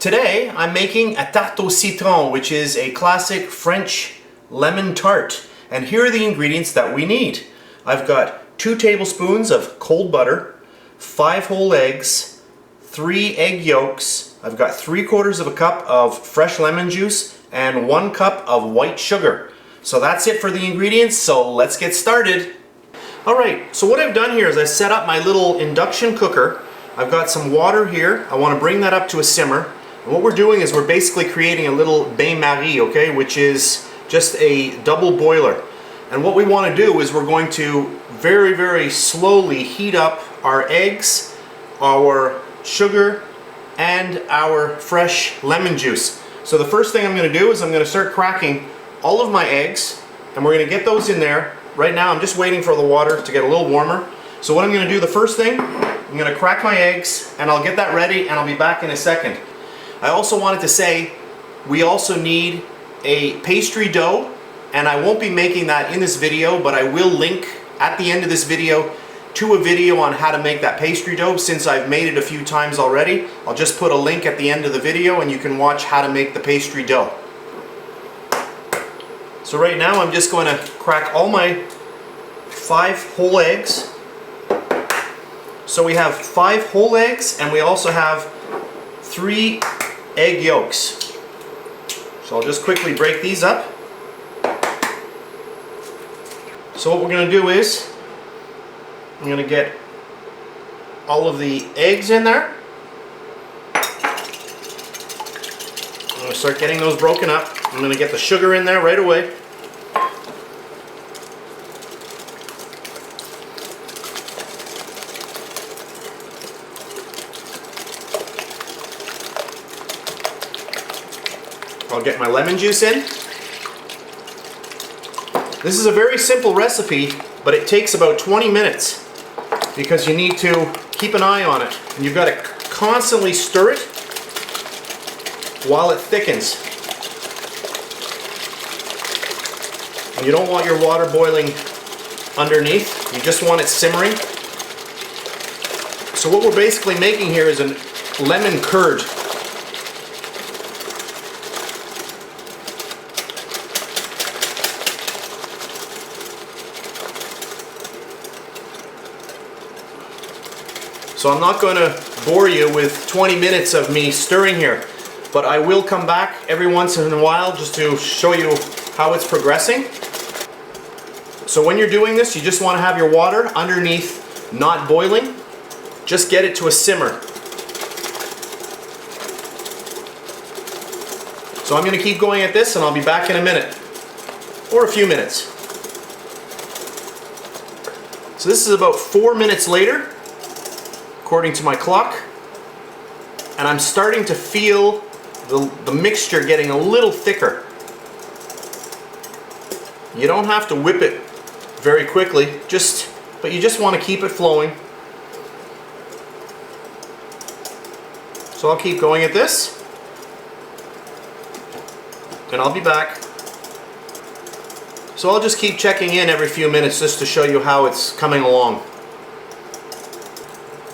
Today I'm making a tarte au citron, which is a classic French lemon tart. And here are the ingredients that we need. I've got 2 tablespoons of cold butter, 5 whole eggs, 3 egg yolks, I've got 3/4 of a cup of fresh lemon juice, and 1 cup of white sugar. So that's it for the ingredients, so let's get started. Alright, so what I've done here is I set up my little induction cooker. I've got some water here. I want to bring that up to a simmer. And what we're doing is we're basically creating a little bain-marie, okay, which is just a double boiler. And what we want to do is we're going to very, very slowly heat up our eggs, our sugar, and our fresh lemon juice. So the first thing I'm going to do is I'm going to start cracking all of my eggs, and we're going to get those in there. Right now I'm just waiting for the water to get a little warmer. So what I'm going to do, the first thing, I'm going to crack my eggs, and I'll get that ready, and I'll be back in a second. I also wanted to say we also need a pastry dough, and I won't be making that in this video, but I will link at the end of this video to a video on how to make that pastry dough. Since I've made it a few times already, I'll just put a link at the end of the video and you can watch how to make the pastry dough. So right now I'm just going to crack all my 5 whole eggs. So we have 5 whole eggs, and we also have 3 egg yolks. So I'll just quickly break these up. So what we're going to do is I'm going to get all of the eggs in there. I'm going to start getting those broken up. I'm going to get the sugar in there right away. I'll get my lemon juice in. This is a very simple recipe, but it takes about 20 minutes because you need to keep an eye on it. And you've got to constantly stir it while it thickens. And you don't want your water boiling underneath, you just want it simmering. So what we're basically making here is a lemon curd. So I'm not going to bore you with 20 minutes of me stirring here, but I will come back every once in a while just to show you how it's progressing. So when you're doing this, you just want to have your water underneath not boiling. Just get it to a simmer. So I'm going to keep going at this, and I'll be back in a minute, or a few minutes. So this is about 4 minutes later, according to my clock, and I'm starting to feel the mixture getting a little thicker. You don't have to whip it very quickly, but you just want to keep it flowing. So I'll keep going at this, and I'll be back. So I'll just keep checking in every few minutes just to show you how it's coming along.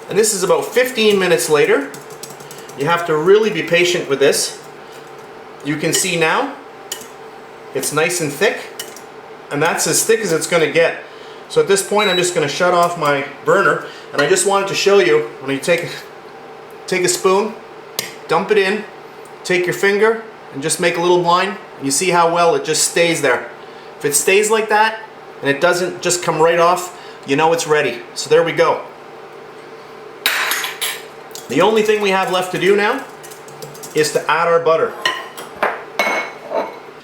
And this is about 15 minutes later. You have to really be patient with this. You can see now it's nice and thick, and that's as thick as it's going to get. So at this point I'm just going to shut off my burner, and I just wanted to show you when you take a spoon, dump it in, take your finger and just make a little line, and you see how well it just stays there. If it stays like that and it doesn't just come right off, you know it's ready. So there we go. The only thing we have left to do now is to add our butter.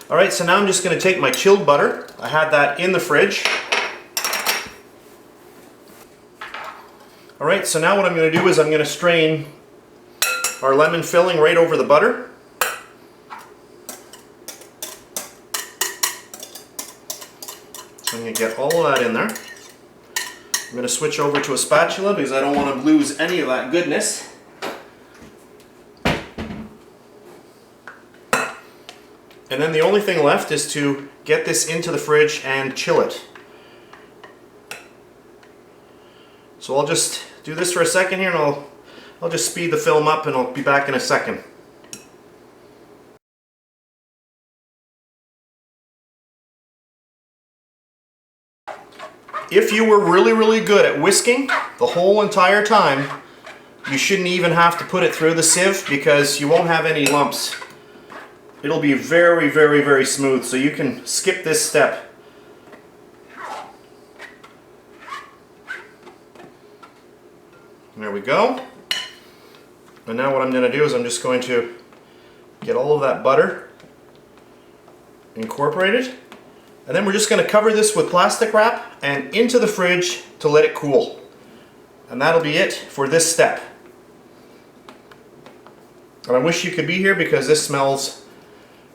Alright, so now I'm just going to take my chilled butter. I had that in the fridge. Alright, so now what I'm going to do is I'm going to strain our lemon filling right over the butter. So I'm going to get all of that in there. I'm going to switch over to a spatula because I don't want to lose any of that goodness. And then the only thing left is to get this into the fridge and chill it. So I'll just do this for a second here, and I'll just speed the film up, and I'll be back in a second. if you were really good at whisking the whole entire time, you shouldn't even have to put it through the sieve because you won't have any lumps. It'll be very smooth, so you can skip this step. There we go. And now what I'm going to do is I'm just going to get all of that butter incorporated. And then we're just going to cover this with plastic wrap and into the fridge to let it cool. And that'll be it for this step. And I wish you could be here because this smells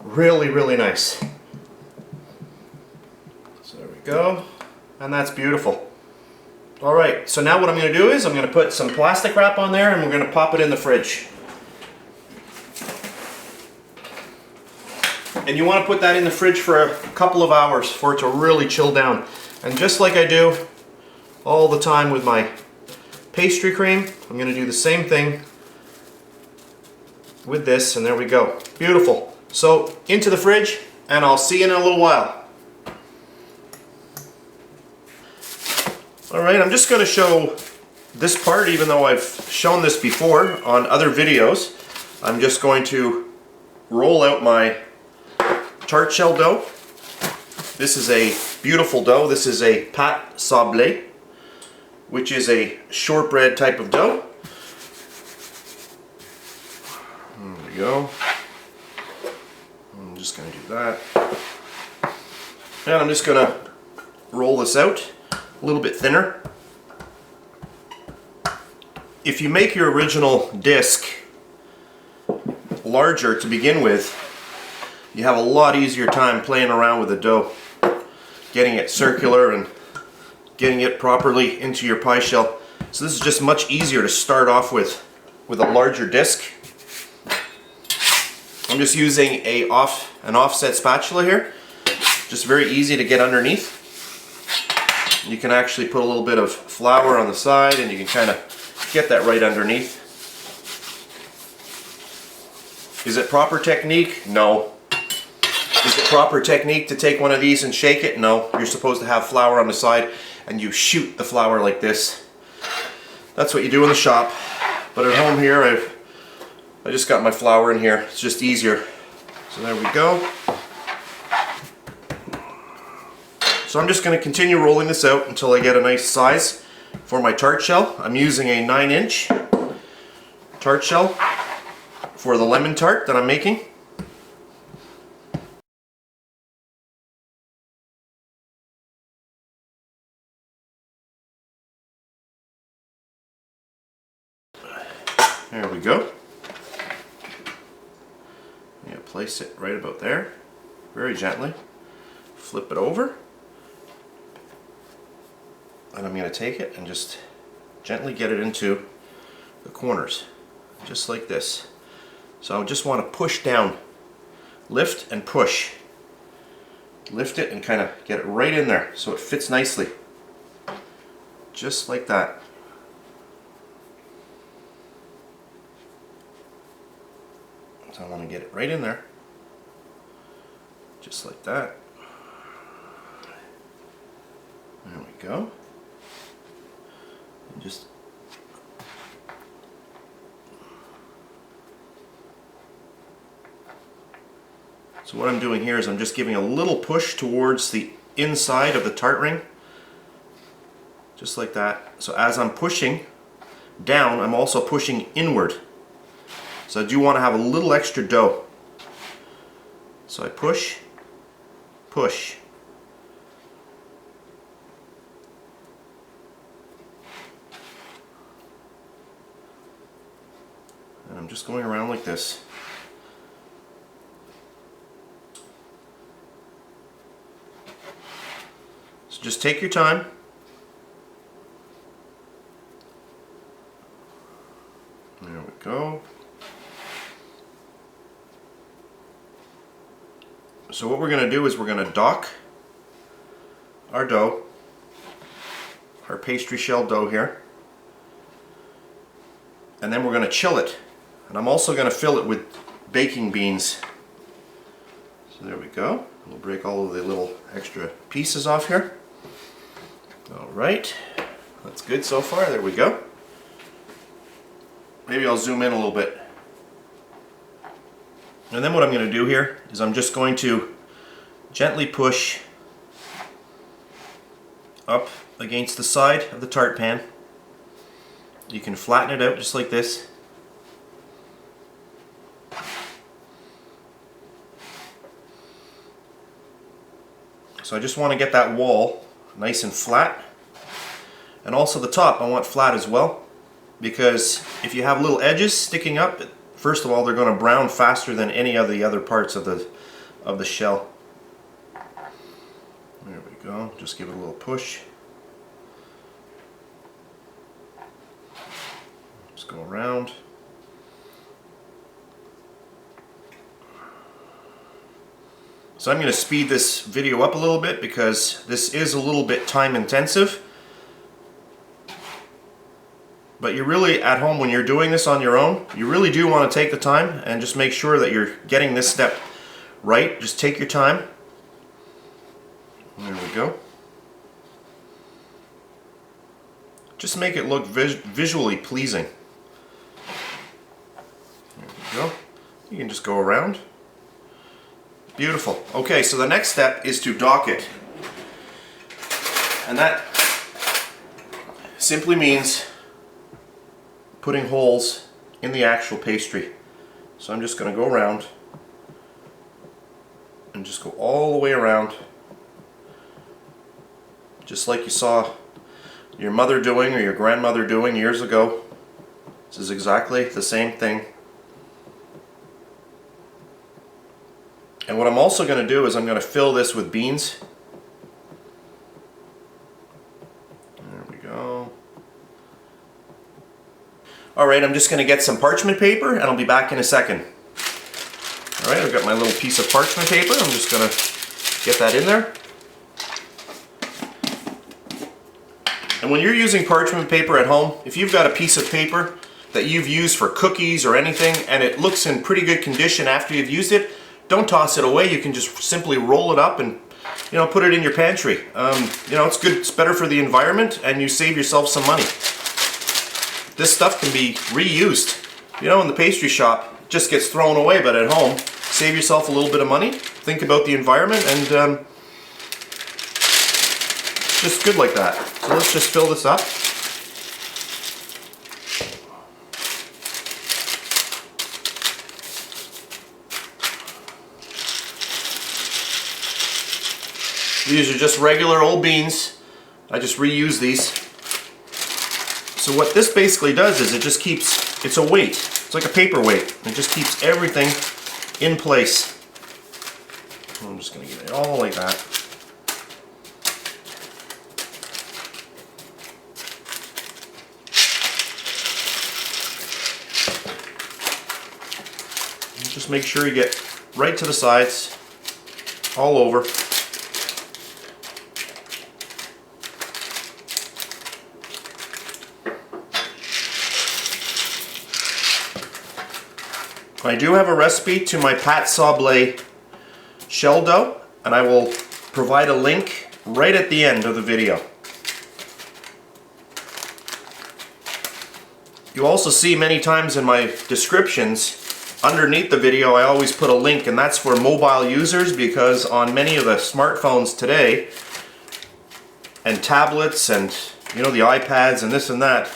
really nice. So there we go. And that's beautiful. Alright, so now what I'm going to do is I'm going to put some plastic wrap on there and we're going to pop it in the fridge. And you want to put that in the fridge for a couple of hours for it to really chill down. And just like I do all the time with my pastry cream, I'm going to do the same thing with this, and there we go. Beautiful. So into the fridge, and I'll see you in a little while. Alright, I'm just going to show this part, even though I've shown this before on other videos. I'm just going to roll out my tart shell dough. This is a beautiful dough. This is a pâte sablée, which is a shortbread type of dough. There we go. I'm just going to do that. And I'm just going to roll this out a little bit thinner. If you make your original disc larger to begin with, you have a lot easier time playing around with the dough, getting it circular and getting it properly into your pie shell. So this is just much easier to start off with a larger disc. I'm just using an offset spatula here, just very easy to get underneath. You can actually put a little bit of flour on the side and you can kind of get that right underneath. Is it proper technique? No. Is it proper technique to take one of these and shake it? No. You're supposed to have flour on the side and you shoot the flour like this. That's what you do in the shop. But at home here, I just got my flour in here. It's just easier. So there we go. So I'm just going to continue rolling this out until I get a nice size for my tart shell. I'm using a 9-inch tart shell for the lemon tart that I'm making. There we go. Yeah, place it right about there, very gently. Flip it over. And I'm going to take it and just gently get it into the corners, just like this. So I just want to push down, lift and push. Lift it and kind of get it right in there so it fits nicely. Just like that. So I want to get it right in there, just like that. There we go. And just so what I'm doing here is I'm just giving a little push towards the inside of the tart ring, just like that. So as I'm pushing down, I'm also pushing inward. So I do want to have a little extra dough. So I push, push. And I'm just going around like this. So just take your time. There we go. So what we're going to do is we're going to dock our dough, our pastry shell dough here, and then we're going to chill it. And I'm also going to fill it with baking beans. So there we go. We'll break all of the little extra pieces off here. All right, that's good so far. There we go. Maybe I'll zoom in a little bit. And then what I'm going to do here is I'm just going to gently push up against the side of the tart pan. You can flatten it out just like this. So I just want to get that wall nice and flat. And also the top I want flat as well, because if you have little edges sticking up, first of all, they're going to brown faster than any of the other parts of the shell. There we go. Just give it a little push. Just go around. So I'm going to speed this video up a little bit because this is a little bit time intensive. But you're really at home when you're doing this on your own. You really do want to take the time and just make sure that you're getting this step right. Just take your time. There we go. Just make it look visually pleasing. There we go. You can just go around. Beautiful. Okay, so the next step is to dock it. And that simply means putting holes in the actual pastry. So I'm just going to go around and just go all the way around, just like you saw your mother doing or your grandmother doing years ago. This is exactly the same thing. And what I'm also going to do is I'm going to fill this with beans. There we go. Alright, I'm just going to get some parchment paper and I'll be back in a second. Alright, I've got my little piece of parchment paper. I'm just going to get that in there. And when you're using parchment paper at home, if you've got a piece of paper that you've used for cookies or anything and it looks in pretty good condition after you've used it, don't toss it away. You can just simply roll it up and, you know, put it in your pantry. You know, it's good. It's better for the environment, and you save yourself some money. This stuff can be reused. You know, in the pastry shop, it just gets thrown away, but at home, save yourself a little bit of money. Think about the environment, and just good like that. So let's just fill this up. These are just regular old beans. I just reuse these. So what this basically does is it just keeps, it's a weight. It's like a paperweight. It just keeps everything in place. I'm just going to get it all like that. And just make sure you get right to the sides, all over. I do have a recipe to my pâte sablé shell dough, and I will provide a link right at the end of the video. You also see many times in my descriptions underneath the video I always put a link, and that's for mobile users, because on many of the smartphones today and tablets and, you know, the iPads and this and that,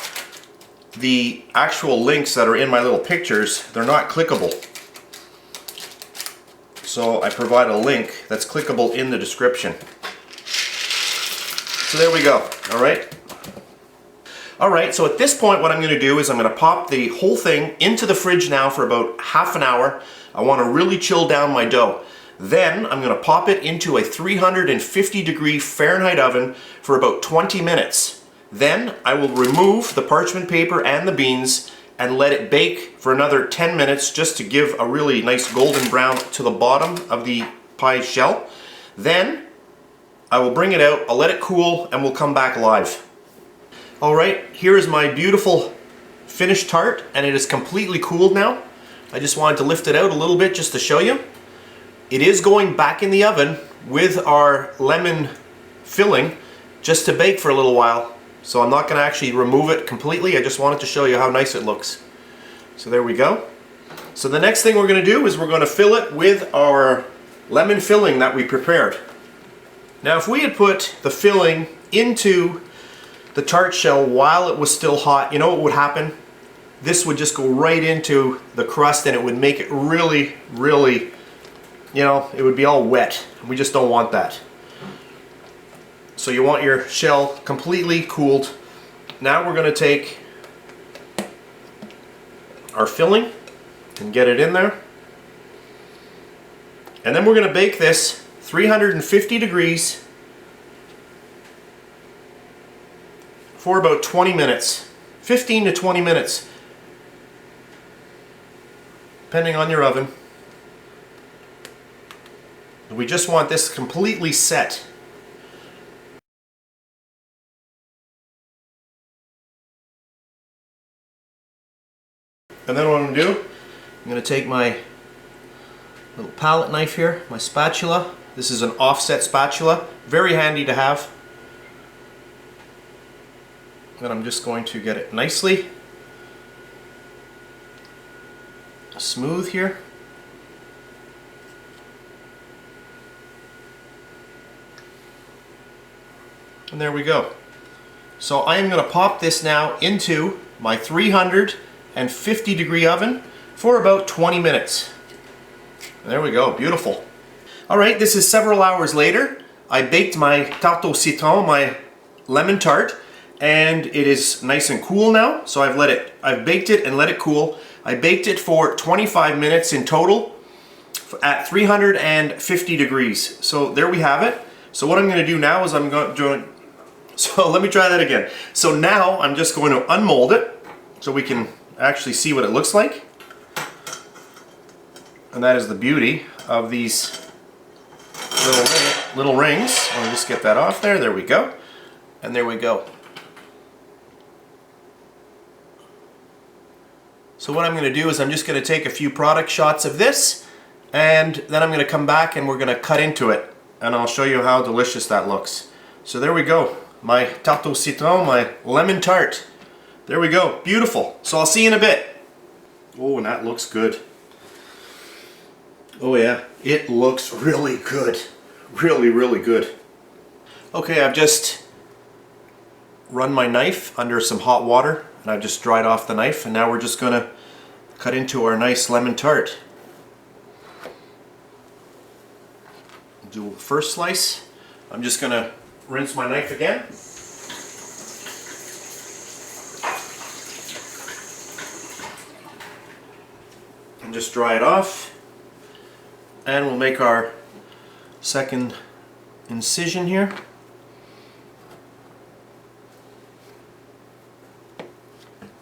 the actual links that are in my little pictures, they're not clickable. So I provide a link that's clickable in the description. So there we go. Alright, so at this point what I'm going to do is I'm going to pop the whole thing into the fridge now for about half an hour. I want to really chill down my dough. Then I'm going to pop it into a 350-degree Fahrenheit oven for about 20 minutes. Then I will remove the parchment paper and the beans and let it bake for another 10 minutes just to give a really nice golden brown to the bottom of the pie shell. Then I will bring it out, I'll let it cool, and we'll come back live. Alright, here is my beautiful finished tart, and it is completely cooled now. I just wanted to lift it out a little bit just to show you. It is going back in the oven with our lemon filling just to bake for a little while. So I'm not going to actually remove it completely. I just wanted to show you how nice it looks. So there we go. So the next thing we're going to do is we're going to fill it with our lemon filling that we prepared. Now if we had put the filling into the tart shell while it was still hot, you know what would happen? This would just go right into the crust and it would make it really, really, you know, it would be all wet. We just don't want that. So you want your shell completely cooled. Now we're going to take our filling and get it in there. And then we're going to bake this 350 degrees for about 20 minutes. 15 to 20 minutes, depending on your oven. We just want this completely set. And then what I'm going to do, I'm going to take my little palette knife here, my spatula. This is an offset spatula, very handy to have. And I'm just going to get it nicely smooth here. And there we go. So I am going to pop this now into my 350 degree oven for about 20 minutes. There we go, beautiful. Alright, this is several hours later. I baked my tarte au citron, my lemon tart, and it is nice and cool now. So I've baked it and let it cool. I baked it for 25 minutes in total at 350 degrees. So there we have it. So what I'm going to do now is so let me try that again. So now I'm just going to unmold it so we can actually see what it looks like. And that is the beauty of these little rings. I'll just get that off there. There we go. And there we go. So what I'm going to do is I'm just going to take a few product shots of this, and then I'm going to come back and we're going to cut into it, and I'll show you how delicious that looks. So there we go. My tarte au citron, my lemon tart. There we go. Beautiful. So I'll see you in a bit. Oh, and that looks good. Oh yeah, it looks really good. Really, really good. Okay, I've just run my knife under some hot water and I've just dried off the knife, and now we're just going to cut into our nice lemon tart. Do the first slice. I'm just going to rinse my knife again. And just dry it off. And we'll make our second incision here.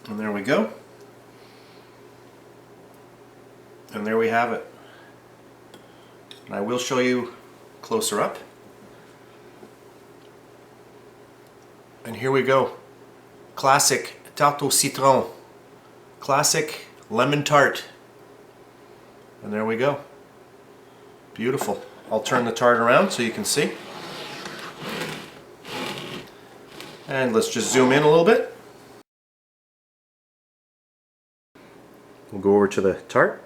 And there we go. And there we have it. And I will show you closer up. And here we go. Classic tarte au citron. Classic lemon tart. And there we go. Beautiful. I'll turn the tart around so you can see. And let's just zoom in a little bit. We'll go over to the tart.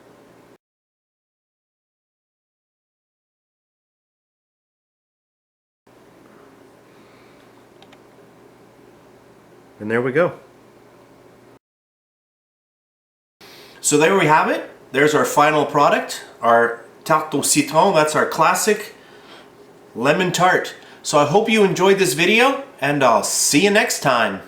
And there we go. So there we have it. There's our final product, our tarte au citron. That's our classic lemon tart. So I hope you enjoyed this video, and I'll see you next time.